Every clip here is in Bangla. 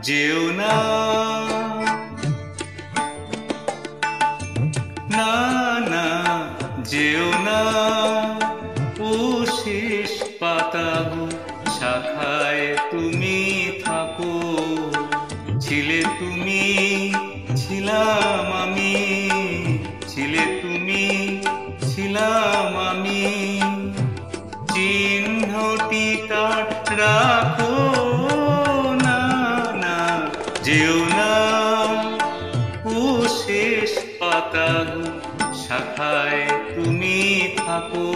যেও না, না না যেও না, ও শেষ পাতাগো শাখায় তুমি থাকো। ছিলে তুমি, ছিলাম আমি, ছিলে তুমি, ছিলাম আমি, চিহ্নটি তার রাখো না, না যেও না, ও শেষ পাতাগো শাখায় তুমি থাকো।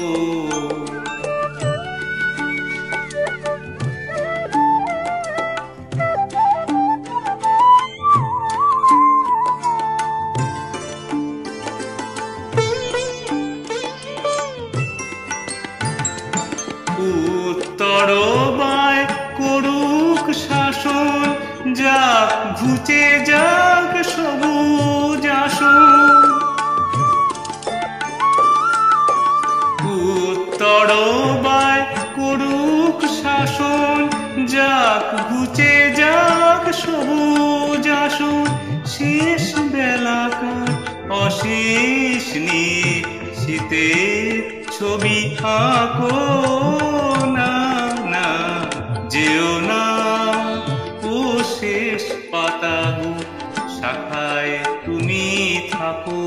উত্তর বায় করুক শাসন, যাক ঘুচে যাক সবুজ আসন। উত্তর বায় করুক শাসন, যাক ঘুচে যাক সবুজ আসন। শেষ বেলাকার অশেষ শীতের ছবি আঁকো না, না যেও না, ও শেষ পাতাগো শাখায় তুমি থাকো।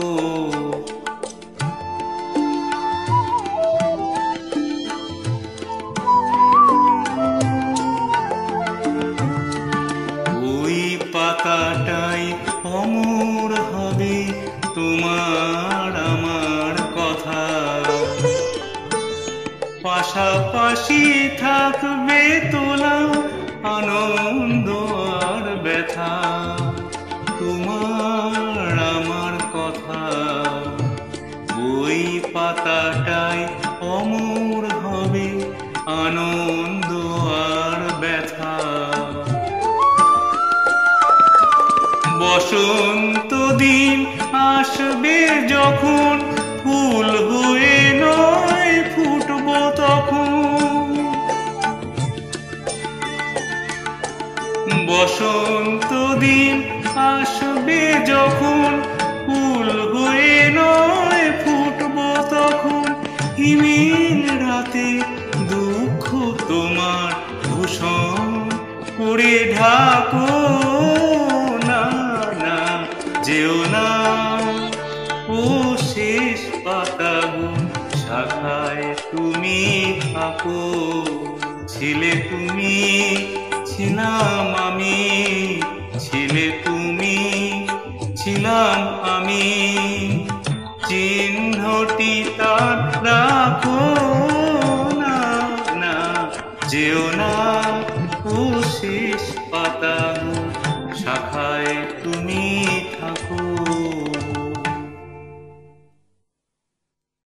ওই পাতাটাই অমর হবে তোমার আমার কথা, পাশাপাশি থাকবে তোলা আনন্দ আর ব্যথা। তোমার আমার কথা, ওই পাতাটাই অমর হবে আনন্দ আর ব্যথা। বসন্ত দিন আসবে যখন, ফুল হয়ে নয় ফুটবো তখন। বসন্ত দিন আসবে যখন, ফুল হয়ে নয় ফুটবো তখন। হিমেল রাতে দুঃখ তোমার ভূষণ করে ঢাকো না, না যেও না, ও শেষ পাতাগো শাখায় তুমি থাকো। ছিলে তুমি, ছিলাম আমি, ছিলে তুমি, ছিলাম আমি, চিহ্নটি তার রাখো।